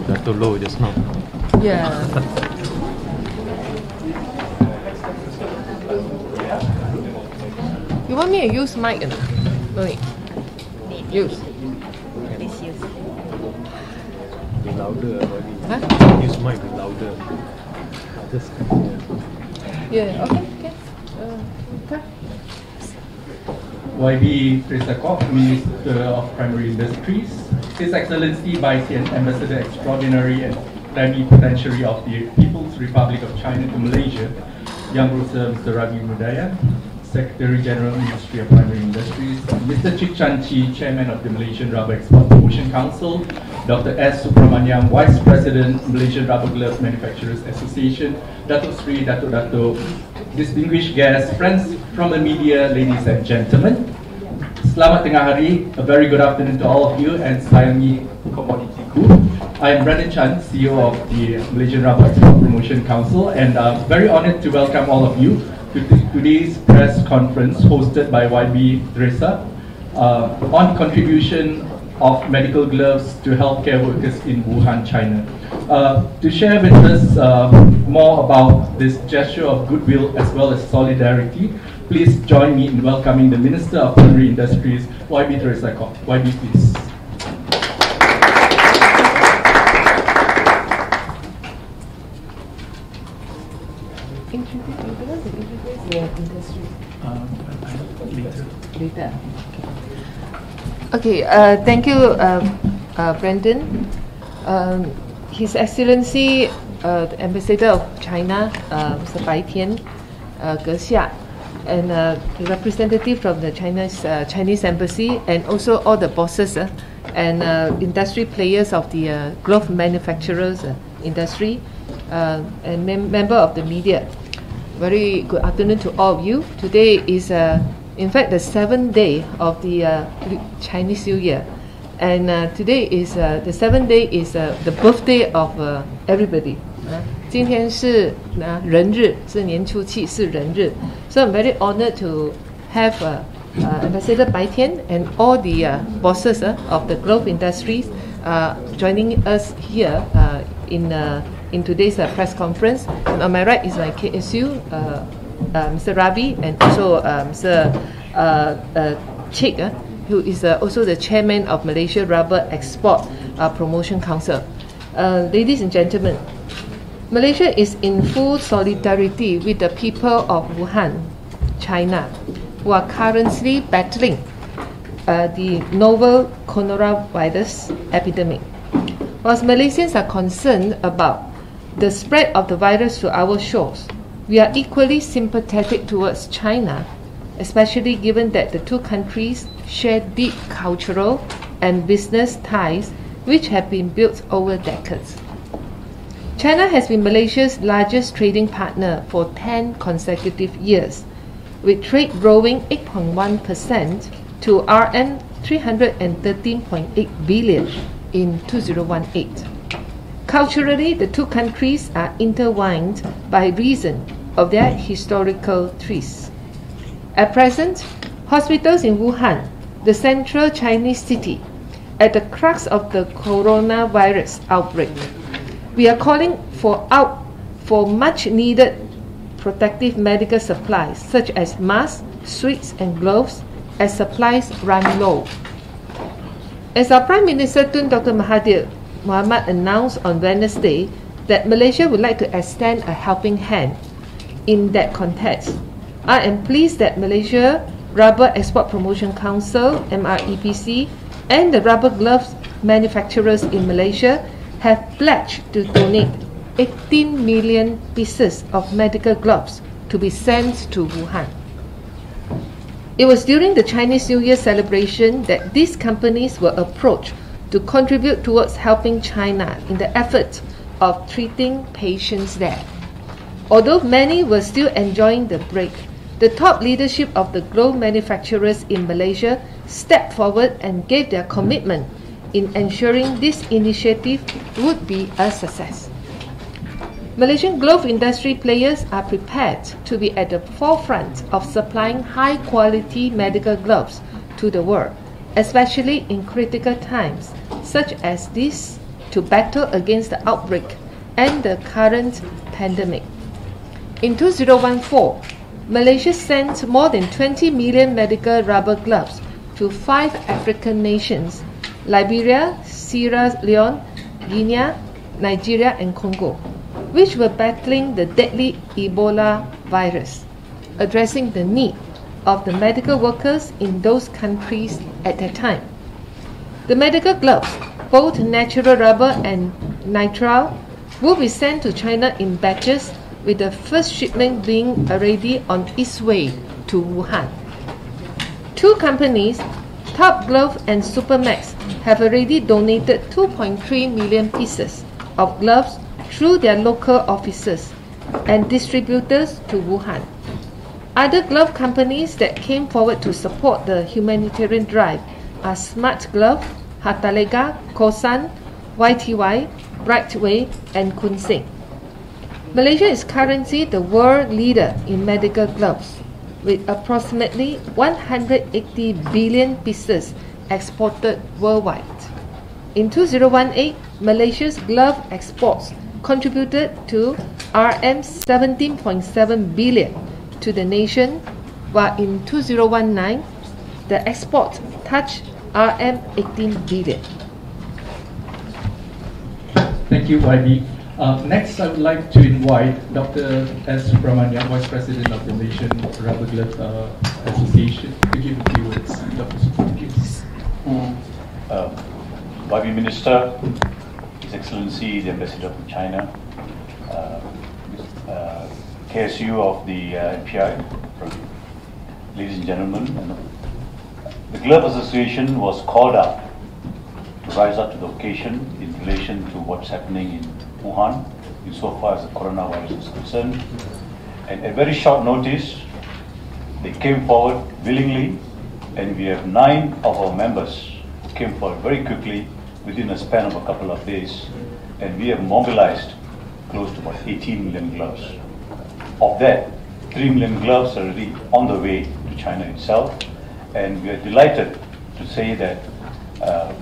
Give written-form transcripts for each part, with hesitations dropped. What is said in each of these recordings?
Dato Low just now. Yeah. You want me to use mic or not? No need. Use. Please use. Be louder. Huh? Use mic be louder. Just Yeah, okay. Okay. YB Teresa, Minister of Primary Industries, His Excellency Vice Ambassador Extraordinary and Plenipotentiary of the People's Republic of China to Malaysia, Yang Berusaha Mr. Ravi Mudaya, Secretary General Ministry of Primary Industries, Mr. Chik Chan Chi, Chairman of the Malaysian Rubber Export Promotion Council, Dr. S. Subramaniam, Vice President, Malaysian Rubber Glove Manufacturers Association, Dato Sri, Dato, distinguished guests, friends from the media, ladies and gentlemen. Selamat tengah hari, a very good afternoon to all of you, and sayangi komoditiku. I am Brandon Chan, CEO of the Malaysian Rubber Export Promotion Council, and very honored to welcome all of you to today's press conference hosted by YB Teresa on contribution of medical gloves to healthcare workers in Wuhan, China. To share with us more about this gesture of goodwill as well as solidarity, please join me in welcoming the Minister of Primary Industries, YB Teresa. YB, please. Industry. Later. Later. Okay. Thank you, Brandon. His Excellency, the Ambassador of China, Mr. Bai Tian, Ge and the representative from the Chinese Embassy, and also all the bosses and industry players of the glove manufacturers industry, and member of the media. Very good afternoon to all of you. Today is, in fact, the 7th day of the Chinese New Year. And today is the 7th day is the birthday of everybody. 今天是人日，是年初七，是人日。So I'm very honored to have Ambassador Bai Tian and all the bosses of the glove industries joining us here in today's press conference. And on my right is my KSU, Mr. Ravi, and also Mr. Chik, who is also the chairman of Malaysia Rubber Export Promotion Council. Ladies and gentlemen, Malaysia is in full solidarity with the people of Wuhan, China, who are currently battling the novel coronavirus epidemic. Whilst Malaysians are concerned about the spread of the virus to our shores, we are equally sympathetic towards China, especially given that the two countries share deep cultural and business ties which have been built over decades. China has been Malaysia's largest trading partner for 10 consecutive years, with trade growing 8.1% to Rm 313.8 billion in 2018. Culturally, the two countries are intertwined by reason of their historical trysts. At present, hospitals in Wuhan, the central Chinese city, at the crux of the coronavirus outbreak, we are calling for much needed protective medical supplies such as masks, suits and gloves as supplies run low. As our Prime Minister Tun Dr. Mahathir Mohamad announced on Wednesday that Malaysia would like to extend a helping hand in that context, I am pleased that Malaysia Rubber Export Promotion Council, MREPC, and the rubber gloves manufacturers in Malaysia have pledged to donate 18 million pieces of medical gloves to be sent to Wuhan. It was during the Chinese New Year celebration that these companies were approached to contribute towards helping China in the effort of treating patients there. Although many were still enjoying the break, the top leadership of the glove manufacturers in Malaysia stepped forward and gave their commitment in ensuring this initiative would be a success. Malaysian glove industry players are prepared to be at the forefront of supplying high-quality medical gloves to the world, especially in critical times such as this to battle against the outbreak and the current pandemic. In 2014, Malaysia sent more than 20 million medical rubber gloves to 5 African nations: Liberia, Sierra Leone, Guinea, Nigeria, and Congo, which were battling the deadly Ebola virus, addressing the need of the medical workers in those countries at that time. The medical gloves, both natural rubber and nitrile, will be sent to China in batches, with the first shipment being already on its way to Wuhan. 2 companies, Top Glove and Supermax, have already donated 2.3 million pieces of gloves through their local offices and distributors to Wuhan. Other glove companies that came forward to support the humanitarian drive are Smart Glove, Hatalega, Kosan, YTY, Brightway, and Kunsing. Malaysia is currently the world leader in medical gloves, with approximately 180 billion pieces exported worldwide. In 2018, Malaysia's glove exports contributed to RM 17.7 billion to the nation, while in 2019, the export touched RM 18 billion. Thank you, YB. Next, I would like to invite Dr. S. Subramanian, Vice President of the Malaysian Rubber Glove Association, to give a few words. Dr. Subramanian. YB Minister, His Excellency the Ambassador from China, KSU of the MPI, ladies and gentlemen, the Glove Association was called up to rise up to the occasion in relation to what's happening in Wuhan, insofar as the coronavirus is concerned. And at very short notice, they came forward willingly, and we have 9 of our members who came forward very quickly within a span of a couple of days, and we have mobilized close to about 18 million gloves. Of that, 3 million gloves are already on the way to China itself, and we are delighted to say that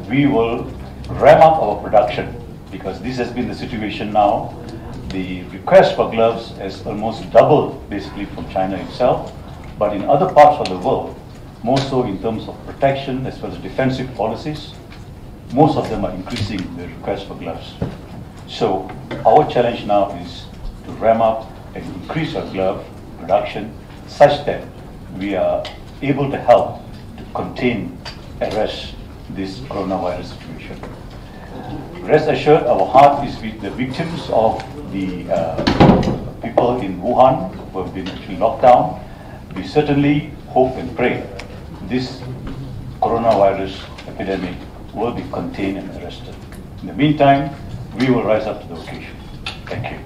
we will ramp up our production, because this has been the situation now. The request for gloves has almost doubled basically from China itself, but in other parts of the world, more so in terms of protection as well as defensive policies, most of them are increasing the request for gloves. So our challenge now is to ramp up and increase our glove production such that we are able to help to contain, arrest this coronavirus situation. Rest assured, our heart is with the victims of the people in Wuhan who have been actually locked down. We certainly hope and pray this coronavirus epidemic will be contained and arrested. In the meantime, we will rise up to the occasion. Thank you.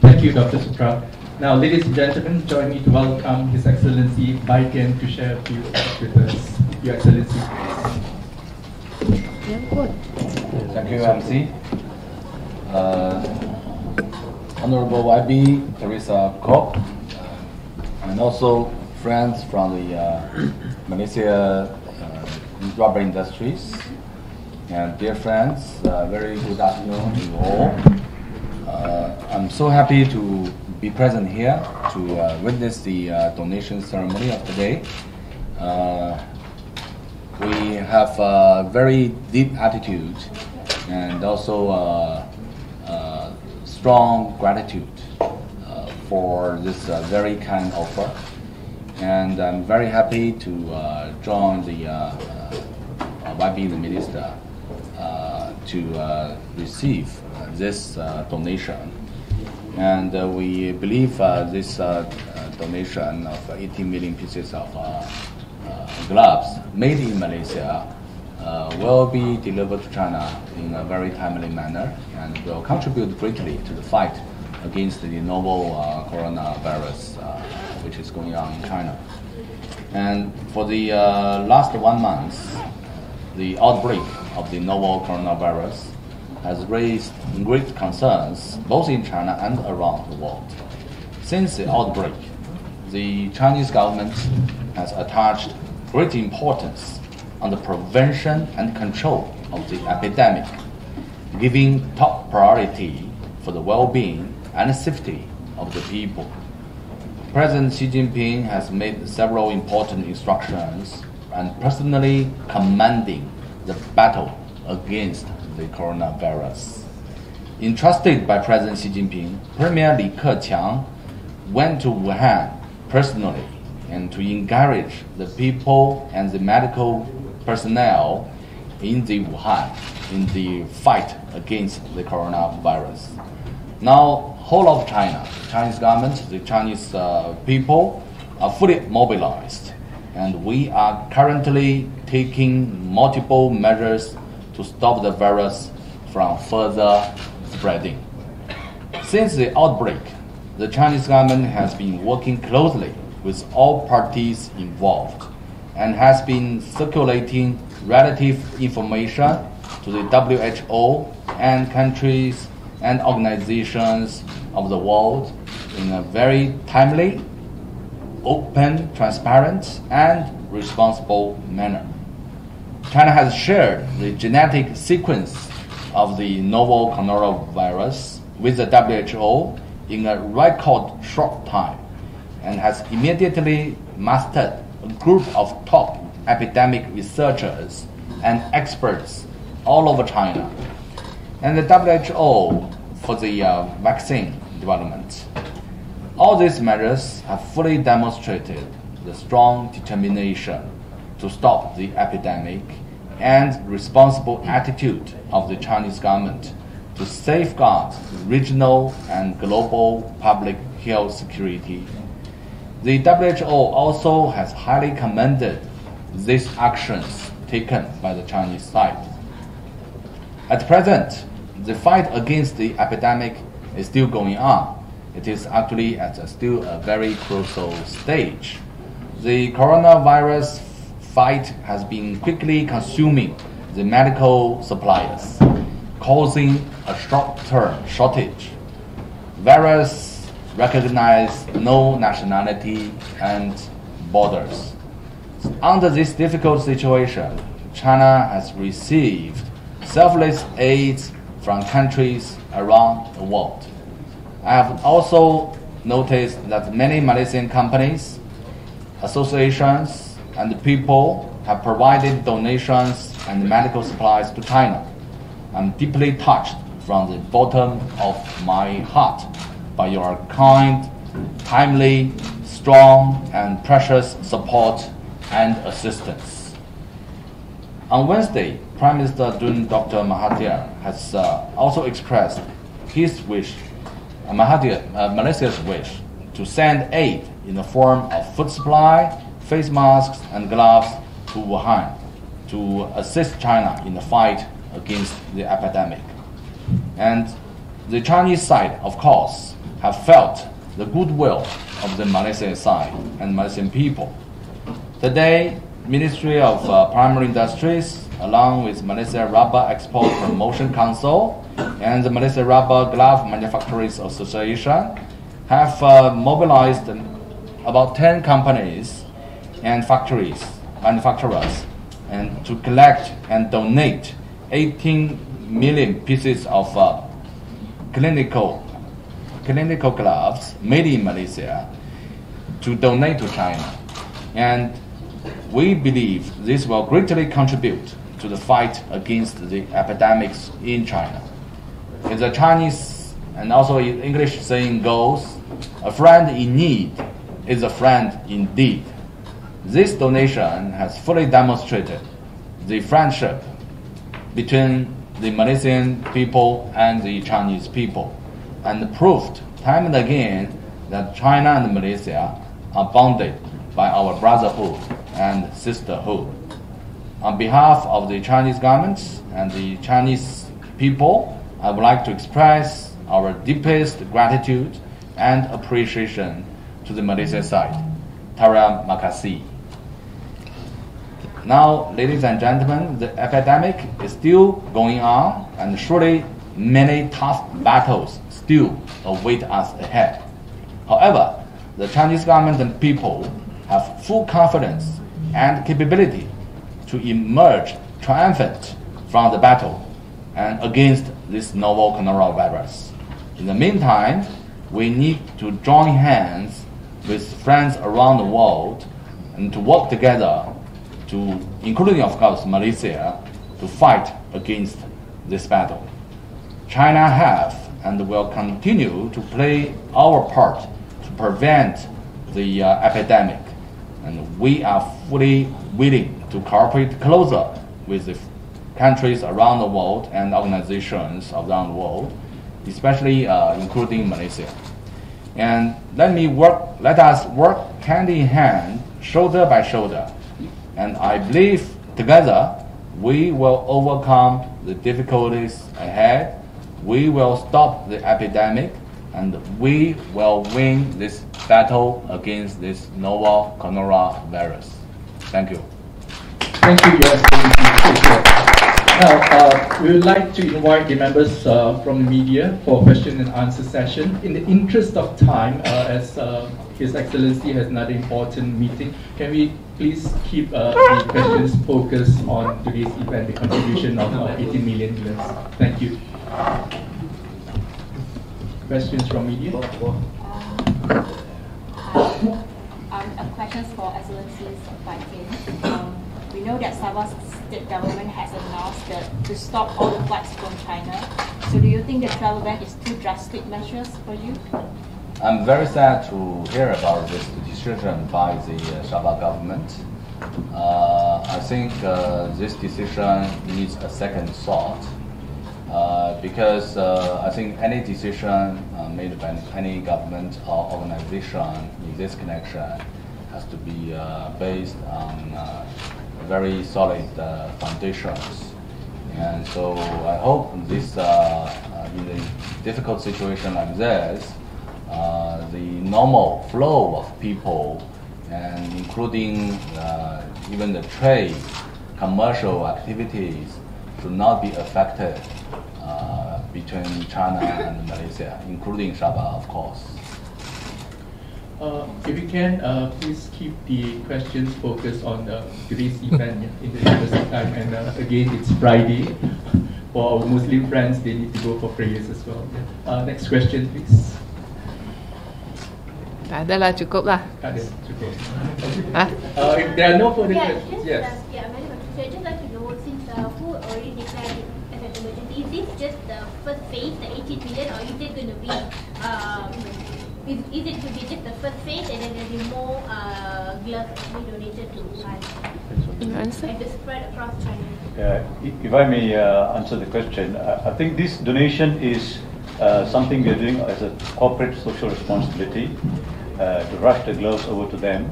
Thank you, Dr. Supra. Now, ladies and gentlemen, join me to welcome His Excellency Bai Tian to share a few words with us. Your Excellency. Thank you, MC. Honorable YB, Teresa Kok, and also friends from the Malaysia rubber industries. And dear friends, very good afternoon to you all. I'm so happy to be present here to witness the donation ceremony of today. We have a very deep attitude and also strong gratitude for this very kind offer. And I'm very happy to join the YB, the Minister, to receive this donation. And we believe this donation of 18 million pieces of gloves made in Malaysia will be delivered to China in a very timely manner and will contribute greatly to the fight against the novel coronavirus which is going on in China. And for the last 1 month, the outbreak of the novel coronavirus has raised great concerns both in China and around the world. Since the outbreak, the Chinese government has attached great importance on the prevention and control of the epidemic. giving top priority for the well-being and safety of the people. President Xi Jinping has made several important instructions and personally commanding the battle against the coronavirus. Entrusted by President Xi Jinping, Premier Li Keqiang went to Wuhan personally and to encourage the people and the medical personnel in the Wuhan in the fight against the coronavirus. Now, whole of China, the Chinese government, the Chinese people are fully mobilized, and we are currently taking multiple measures to stop the virus from further spreading. Since the outbreak, the Chinese government has been working closely with all parties involved and has been circulating relative information to the WHO and countries and organizations of the world in a very timely, open, transparent, and responsible manner. China has shared the genetic sequence of the novel coronavirus with the WHO in a record short time and has immediately mastered a group of top epidemic researchers and experts all over China, and the WHO for the vaccine development. All these measures have fully demonstrated the strong determination to stop the epidemic and responsible attitude of the Chinese government to safeguard regional and global public health security. The WHO also has highly commended these actions taken by the Chinese side. At present, the fight against the epidemic is still going on. It is actually at still a very crucial stage. The coronavirus fight has been quickly consuming the medical supplies, causing a short-term shortage. Virus recognize no nationality and borders. Under this difficult situation, China has received selfless aid from countries around the world. I have also noticed that many Malaysian companies, associations, and people have provided donations and medical supplies to China. I'm deeply touched from the bottom of my heart by your kind, timely, strong, and precious support and assistance. On Wednesday, Prime Minister Dr. Mahathir has also expressed his wish, Malaysia's wish, to send aid in the form of food supply, face masks, and gloves to Wuhan to assist China in the fight against the epidemic. And the Chinese side, of course, have felt the goodwill of the Malaysian side and Malaysian people. Today, Ministry of Primary Industries, along with Malaysia Rubber Export Promotion Council and the Malaysia Rubber Glove Manufacturers Association, have mobilized about 10 companies and manufacturers, and to collect and donate 18 million pieces of clinical gloves made in Malaysia to donate to China. And we believe this will greatly contribute to the fight against the epidemics in China. As the Chinese and also English saying goes, a friend in need is a friend indeed. This donation has fully demonstrated the friendship between the Malaysian people and the Chinese people, and proved time and again that China and Malaysia are bonded by our brotherhood and sisterhood. On behalf of the Chinese government and the Chinese people, I would like to express our deepest gratitude and appreciation to the Malaysian side. Terima kasih. Now, ladies and gentlemen, the epidemic is still going on, and surely many tough battles still await us ahead. However, the Chinese government and people have full confidence and capability to emerge triumphant from the battle and against this novel coronavirus. In the meantime, we need to join hands with friends around the world and to work together to, including of course Malaysia, to fight against this battle. China has and will continue to play our part to prevent the epidemic, and we are fully willing to cooperate closer with the countries around the world and organizations around the world, especially including Malaysia. And let us work hand in hand, shoulder by shoulder. And I believe together we will overcome the difficulties ahead, we will stop the epidemic, and we will win this battle against this novel coronavirus. Thank you. Thank you, Your Excellency. Now, we would like to invite the members from the media for a question and answer session. In the interest of time, as His Excellency has another important meeting, can we please keep the questions focused on today's event, the contribution of 18 million US. Thank you. Questions from media? Questions for Excellencies we know that Sabah's state government has announced to stop all the flights from China. So do you think the travel ban is too drastic measures for you? I'm very sad to hear about this decision by the Sabah government. I think this decision needs a second thought because I think any decision made by any government or organization in this connection has to be based on very solid foundations. And so I hope this, in a difficult situation like this, the normal flow of people, and including even the trade, commercial activities, should not be affected between China and Malaysia, including Sabah, of course. If you can, please keep the questions focused on today's event in the interest of time. And again, it's Friday. For our Muslim friends, they need to go for prayers as well. Next question, please. Tak ada lah, cukup lah. Tak ada, cukup. If there are no further questions, yes. So I'd just like to know, since who already declared it as an emergency, is this just the first phase, the 18 million, or is it going to be, is it to be just the first phase and then there'll be more gloves to be donated to Wuhan? And to spread across China? If I may answer the question, I think this donation is something we are doing as a corporate social responsibility to rush the gloves over to them.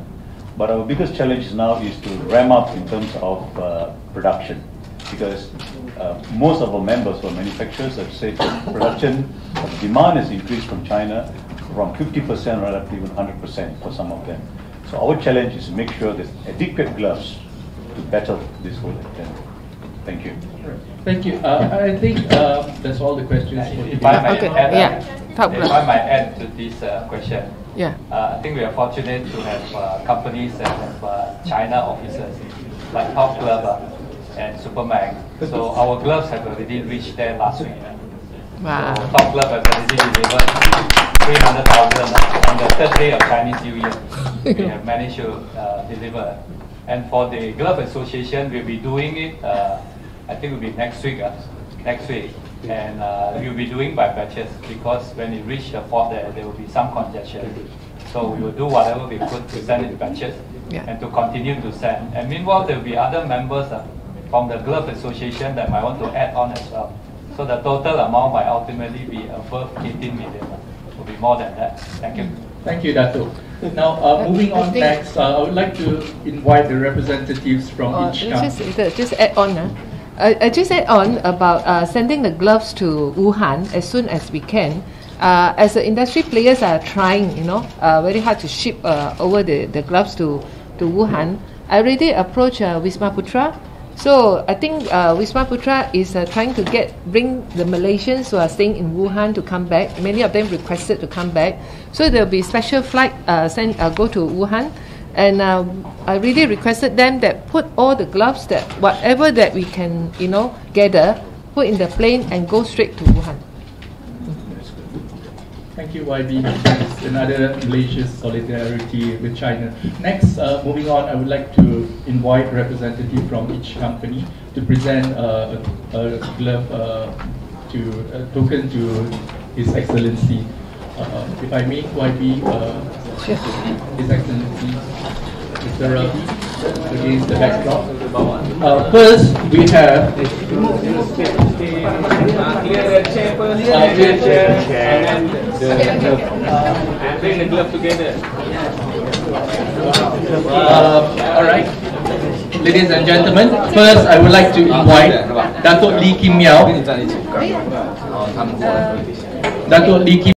But our biggest challenge now is to ramp up in terms of production, because most of our members or manufacturers have said that production of demand has increased from China from 50% right up to even 100% for some of them. So our challenge is to make sure there's adequate gloves to battle this whole attempt. Thank you. Thank you. I think that's all the questions. If I might add, If I might add to this question. Yeah. I think we are fortunate to have companies that have China offices, like Top Glove and Supermax. So our gloves have already reached there last week. Wow. So Top Glove has already delivered 300,000 on the third day of Chinese New Year. We have managed to deliver. And for the Glove Association, we'll be doing it, I think it will be next week. And we'll be doing by batches, because when it reaches the port there will be some congestion. So we will do whatever we could to send it in batches and to continue to send. And meanwhile, there will be other members from the Glove Association that might want to add on as well. So the total amount might ultimately be above 18 million. It will be more than that. Thank you. Thank you, Dato. Now, moving on next, I would like to invite the representatives from each country. Just add on. I just add on about sending the gloves to Wuhan as soon as we can. As the industry players are trying, very hard to ship over the gloves to Wuhan. I already approached Wisma Putra. So I think Wisma Putra is trying to bring the Malaysians who are staying in Wuhan to come back. Many of them requested to come back. So there will be special flight go to Wuhan. And I really requested them that put all the gloves, that whatever that we can, gather, put in the plane and go straight to Wuhan. Thank you, YB. That's another Malaysia's solidarity with China. Next, moving on, I would like to invite a representative from each company to present a glove token to His Excellency. If I may, YB, His Excellency, Mr. Ravi, against the backdrop. First, we have clear the chair first, clear the chair, and then and bring the glove together. All right. Ladies and gentlemen, first I would like to invite Datuk Lee Kim Miao. Datuk Lee Kim